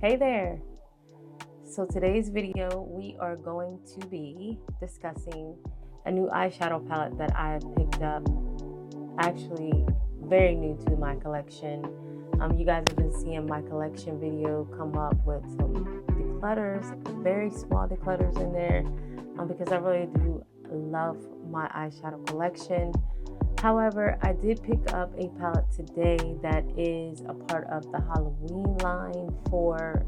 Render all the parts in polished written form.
Hey there! So today's video we are going to be discussing a new eyeshadow palette that I picked up, actually very new to my collection. You guys have been seeing my collection video come up with some declutters, very small declutters in there, because I really do love my eyeshadow collection. However, I did pick up a palette today that is a part of the Halloween line for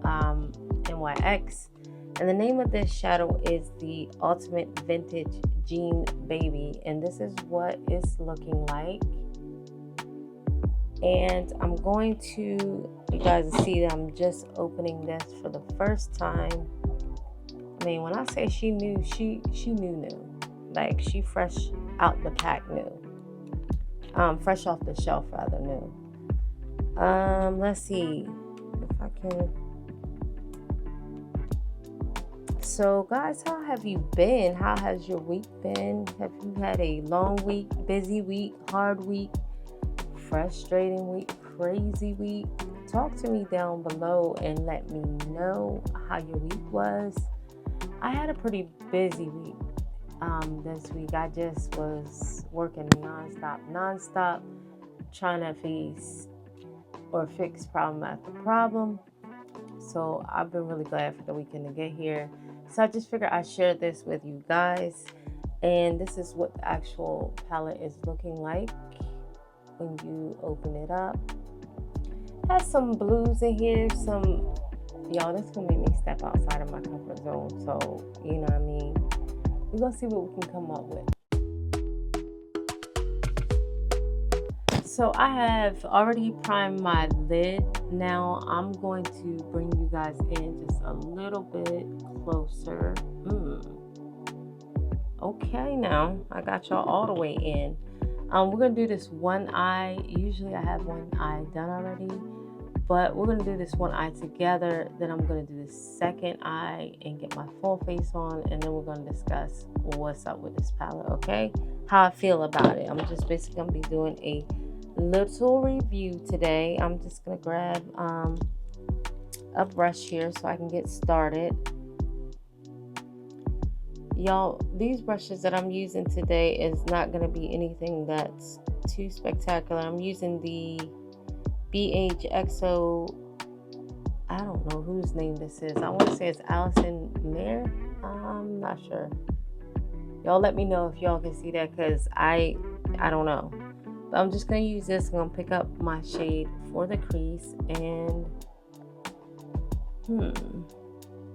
NYX. And the name of this shadow is the Ultimate Vintage Jean Baby. And this is what it's looking like. And I'm going to, you guys see that I'm just opening this for the first time. I mean, when I say she knew, she knew. Like, she fresh out the pack new. Fresh off the shelf rather new. Let's see if I can. So guys, how have you been? How has your week been? Have you had a long week, busy week, hard week, frustrating week, crazy week? Talk to me down below and let me know how your week was. I had a pretty busy week. This week I just was working nonstop, trying to fix problem after problem. So I've been really glad for the weekend to get here. So I just figured I'd share this with you guys. And this is what the actual palette is looking like when you open it up. It has some blues in here, y'all, that's gonna make me step outside of my comfort zone. So, you know what I mean? We're gonna see what we can come up with. So I have already primed my lid. Now I'm going to bring you guys in just a little bit closer. Okay, now I got y'all all the way in. We're gonna do this one eye. Usually I have one eye done already, but we're gonna do this one eye together. Then I'm gonna do the second eye and get my full face on, and then we're gonna discuss what's up with this palette, okay? How I feel about it. I'm just basically gonna be doing a little review today. I'm just gonna grab a brush here so I can get started. Y'all, these brushes that I'm using today is not gonna be anything that's too spectacular. I'm using the BHXO, I don't know whose name this is. I want to say it's Allison Mayer. I'm not sure. Y'all let me know if y'all can see that, because I don't know. But I'm just going to use this. I'm going to pick up my shade for the crease. And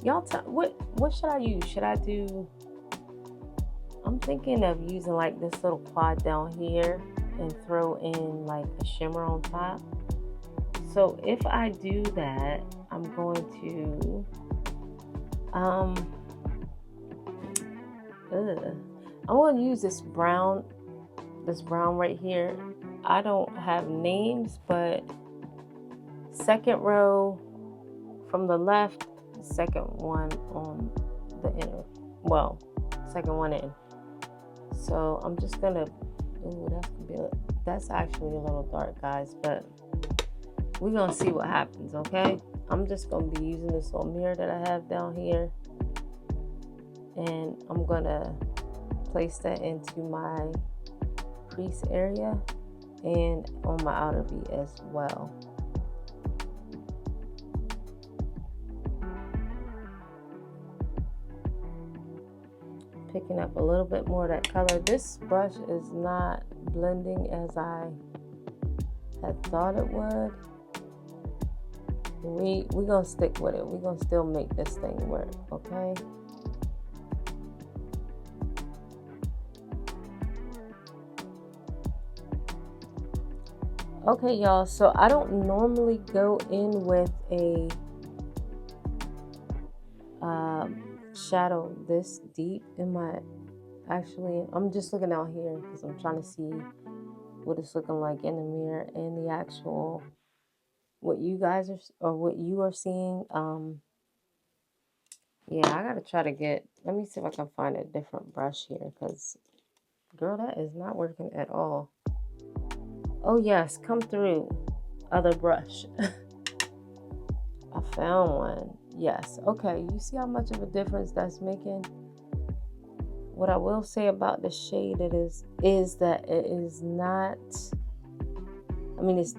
y'all what should I use? Should I do, I'm thinking of using like this little quad down here and throw in like a shimmer on top. So if I do that, I'm going to I'm going to use this brown right here. I don't have names, but second row from the left, second one on the inner, well, second one in. So I'm just gonna, that's actually a little dark, guys, but we're gonna see what happens, okay? I'm just gonna be using this little mirror that I have down here, and I'm gonna place that into my crease area and on my outer V as well. Picking up a little bit more of that color. This brush is not blending as I had thought it would. We're gonna stick with it. We're gonna still make this thing work, okay? Okay, y'all, so I don't normally go in with a shadow this deep in my, actually, I'm just looking out here because I'm trying to see what it's looking like in the mirror and the actual, what you guys are, or what you are seeing. Yeah, I gotta try to get, let me see if I can find a different brush here, because girl, that is not working at all. Oh yes, come through, other brush. I found one. Yes. Okay. You see how much of a difference that's making? What I will say about the shade is that it is not, I mean, it's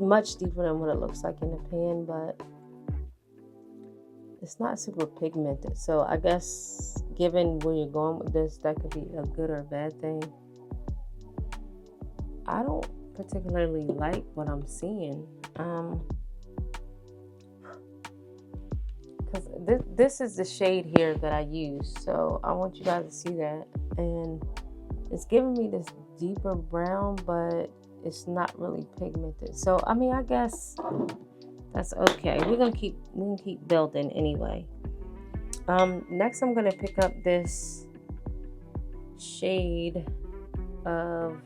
much deeper than what it looks like in the pan, but it's not super pigmented. So I guess given where you're going with this, that could be a good or a bad thing. I don't particularly like what I'm seeing. Because this is the shade here that I use. So I want you guys to see that. And it's giving me this deeper brown, but it's not really pigmented. So, I mean, I guess that's okay. We're gonna keep building anyway. Next I'm gonna pick up this shade of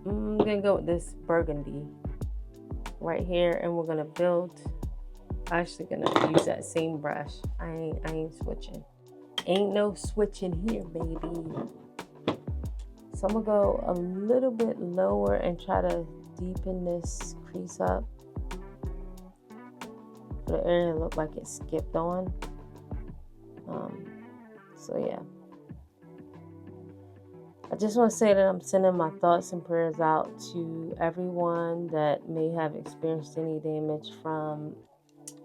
I'm gonna go with this burgundy right here, and we're gonna build. I'm actually gonna use that same brush. I ain't switching. Ain't no switching here, baby. So I'm gonna go a little bit lower and try to deepen this crease up. The area looked like it skipped on. So yeah. I just want to say that I'm sending my thoughts and prayers out to everyone that may have experienced any damage from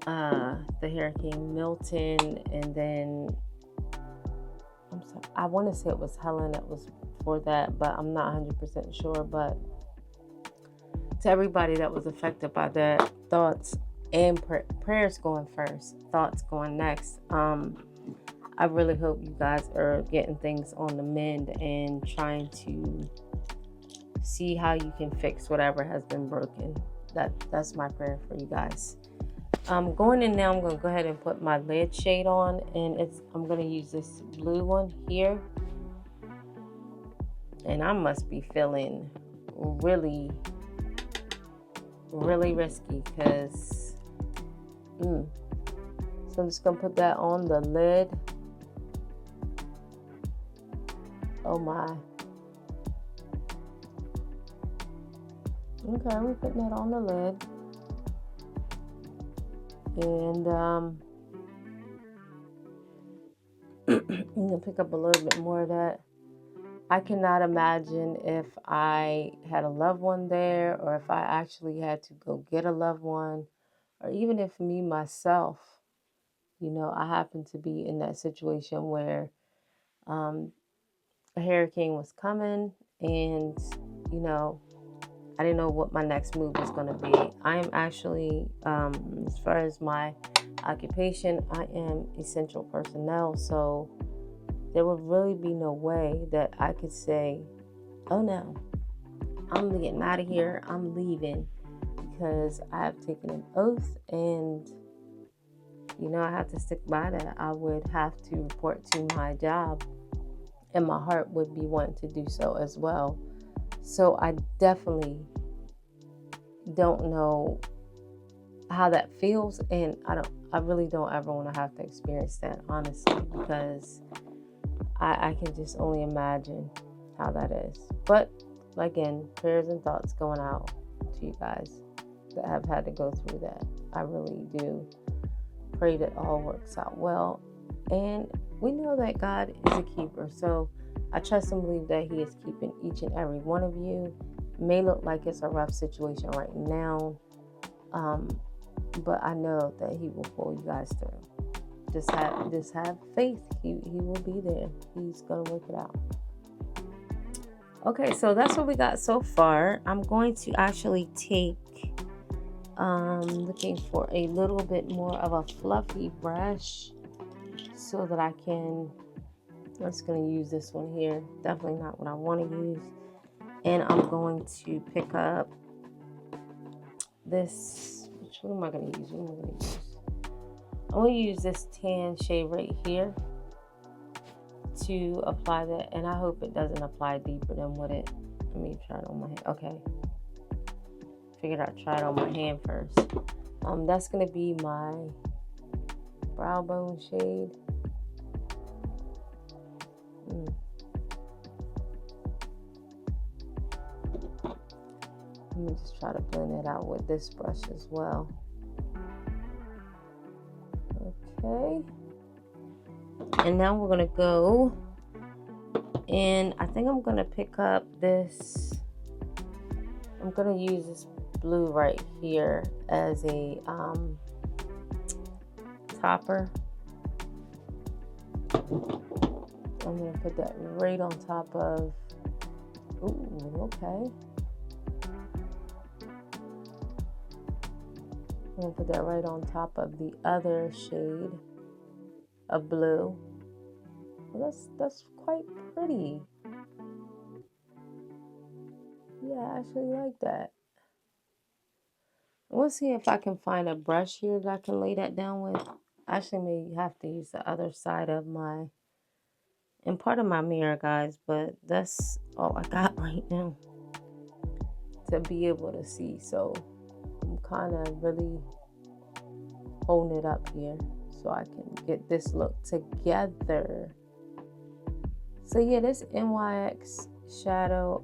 the Hurricane Milton, and then I'm sorry, I want to say it was Helen that was for that, but I'm not 100% sure. But to everybody that was affected by that, thoughts and prayers going first, thoughts going next. I really hope you guys are getting things on the mend and trying to see how you can fix whatever has been broken. That's my prayer for you guys. Going in now, I'm going to go ahead and put my lid shade on, and I'm going to use this blue one here. And I must be feeling really, really risky because so I'm just going to put that on the lid. Oh my. Okay, we're putting that on the lid. And I'm gonna pick up a little bit more of that. I cannot imagine if I had a loved one there, or if I actually had to go get a loved one, or even if me myself, I happen to be in that situation where a hurricane was coming, and I didn't know what my next move was going to be. I am actually, as far as my occupation, I am essential personnel. So there would really be no way that I could say, oh no, I'm getting out of here, I'm leaving, because I have taken an oath, and I have to stick by that. I would have to report to my job, and my heart would be wanting to do so as well. So I definitely don't know how that feels, and I really don't ever want to have to experience that, honestly, because I can just only imagine how that is. But again, prayers and thoughts going out to you guys that have had to go through that. I really do pray that all works out well, and we know that God is a keeper, so I trust and believe that He is keeping each and every one of you. It may look like it's a rough situation right now, but I know that He will pull you guys through. Just have faith. He will be there. He's gonna work it out. Okay, so that's what we got so far. I'm going to actually take looking for a little bit more of a fluffy brush so that I'm just going to use this one here. Definitely not what I want to use. And I'm going to pick up this. What am I going to use? I'm going to use this tan shade right here to apply that. And I hope it doesn't apply deeper than what it. Let me try it on my hand. Okay. Figured I'd try it on my hand first. That's going to be my brow bone shade. Let me just try to blend it out with this brush as well. Okay. And now we're gonna go, and I think I'm gonna pick up this. I'm gonna use this blue right here as a topper. I'm gonna put that right on top of. Ooh, okay. I'm gonna put that right on top of the other shade of blue. Well, that's quite pretty. Yeah, I actually like that. We'll see if I can find a brush here that I can lay that down with. I actually may have to use the other side of my, and part of my mirror, guys, but that's all I got right now to be able to see. So I'm kind of really holding it up here so I can get this look together. So yeah, this NYX shadow,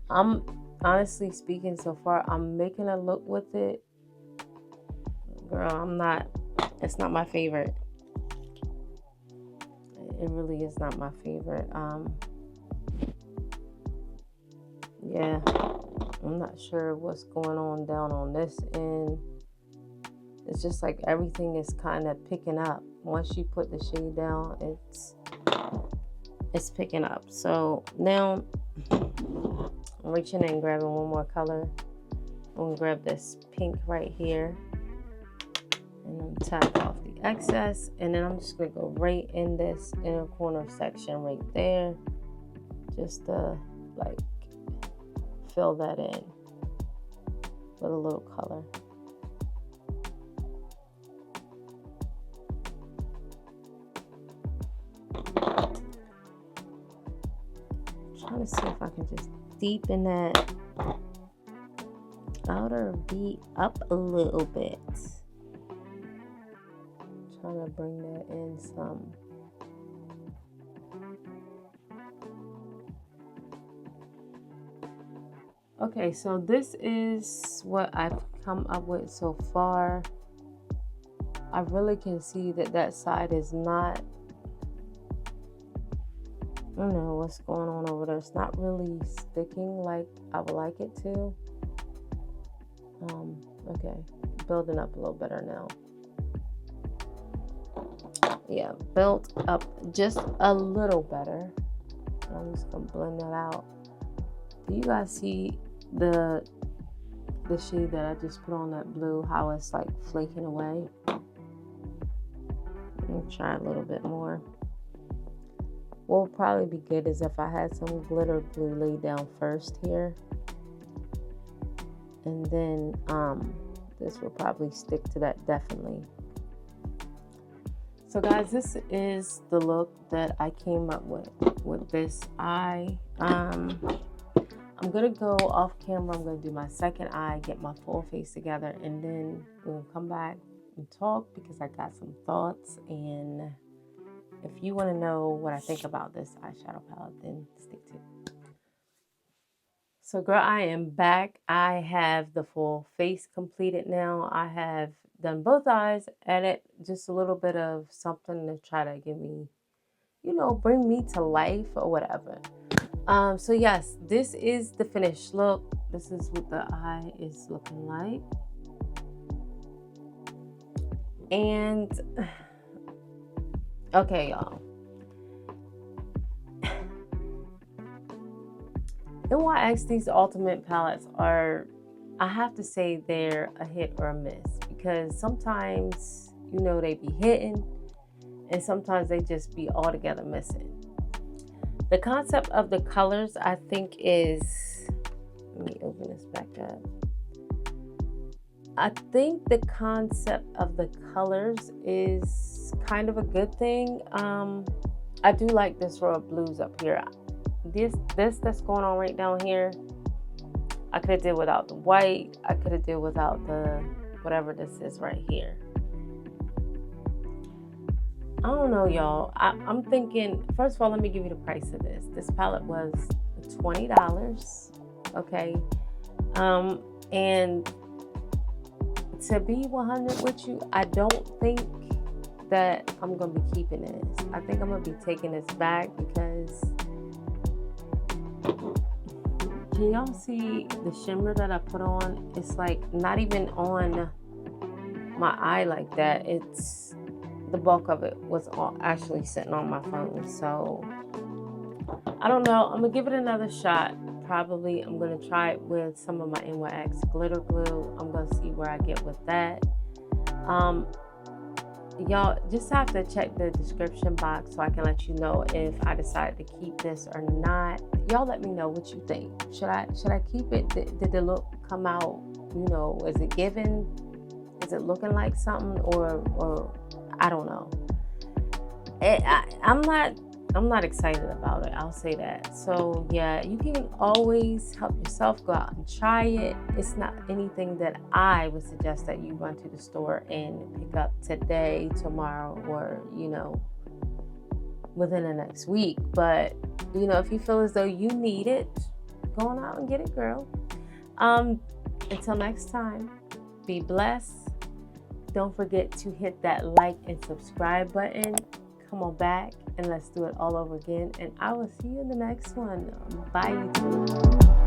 I'm honestly speaking, so far I'm making a look with it. Girl, it's not my favorite. It really is not my favorite. Yeah, I'm not sure what's going on down on this end. It's just like everything is kind of picking up. Once you put the shade down, it's picking up. So now I'm reaching in and grabbing one more color. I'm gonna grab this pink right here, and I'm tap off the excess, and then I'm just gonna go right in this inner corner section right there, just to like fill that in with a little color. Trying to see if I can just deepen that outer V up a little bit. Trying to bring that in some. Okay, so this is what I've come up with so far. I really can see that that side is not, I don't know what's going on over there. It's not really sticking like I would like it to. Okay, building up a little better now. Yeah, built up just a little better. I'm just gonna blend that out. Do you guys see the shade that I just put on that blue, how it's like flaking away? Let me try a little bit more. What would probably be good is if I had some glitter glue laid down first here, and then this will probably stick to that definitely. So guys, this is the look that I came up with this eye. I'm gonna go off camera. I'm gonna do my second eye, get my full face together, and then we'll come back and talk because I got some thoughts. And if you want to know what I think about this eyeshadow palette, then stick to it. So girl, I am back. I have the full face completed now. I have done both eyes, added just a little bit of something to try to give me, you know, bring me to life or whatever. So yes, this is the finished look. This is what the eye is looking like. And okay, y'all. NYX, these ultimate palettes are, I have to say, they're a hit or a miss, because sometimes, you know, they be hitting and sometimes they just be altogether missing. The concept of the colors, I think, is, let me open this back up. I think the concept of the colors is kind of a good thing. I do like this row of blues up here. This that's going on right down here, I could have did without the white. I could have did without the whatever this is right here. I don't know, y'all. I'm thinking, first of all, let me give you the price of this. This palette was $20. Okay. And to be 100 with you, I don't think that I'm going to be keeping this. I think I'm going to be taking this back because can y'all see the shimmer that I put on? It's like not even on my eye like that. It's the bulk of it was all actually sitting on my phone. So I don't know. I'm going to give it another shot. Probably I'm going to try it with some of my NYX glitter glue. I'm going to see where I get with that. Y'all just have to check the description box so I can let you know if I decide to keep this or not. Y'all let me know what you think. Should I keep it? Did the look come out, you know, is it given? Is it looking like something or I don't know. I'm not excited about it. I'll say that. So yeah, you can always help yourself. Go out and try it. It's not anything that I would suggest that you run to the store and pick up today, tomorrow, or, you know, within the next week. But, you know, if you feel as though you need it, go on out and get it, girl. Until next time, be blessed. Don't forget to hit that like and subscribe button. Come on back and let's do it all over again. And I will see you in the next one. Bye, YouTube.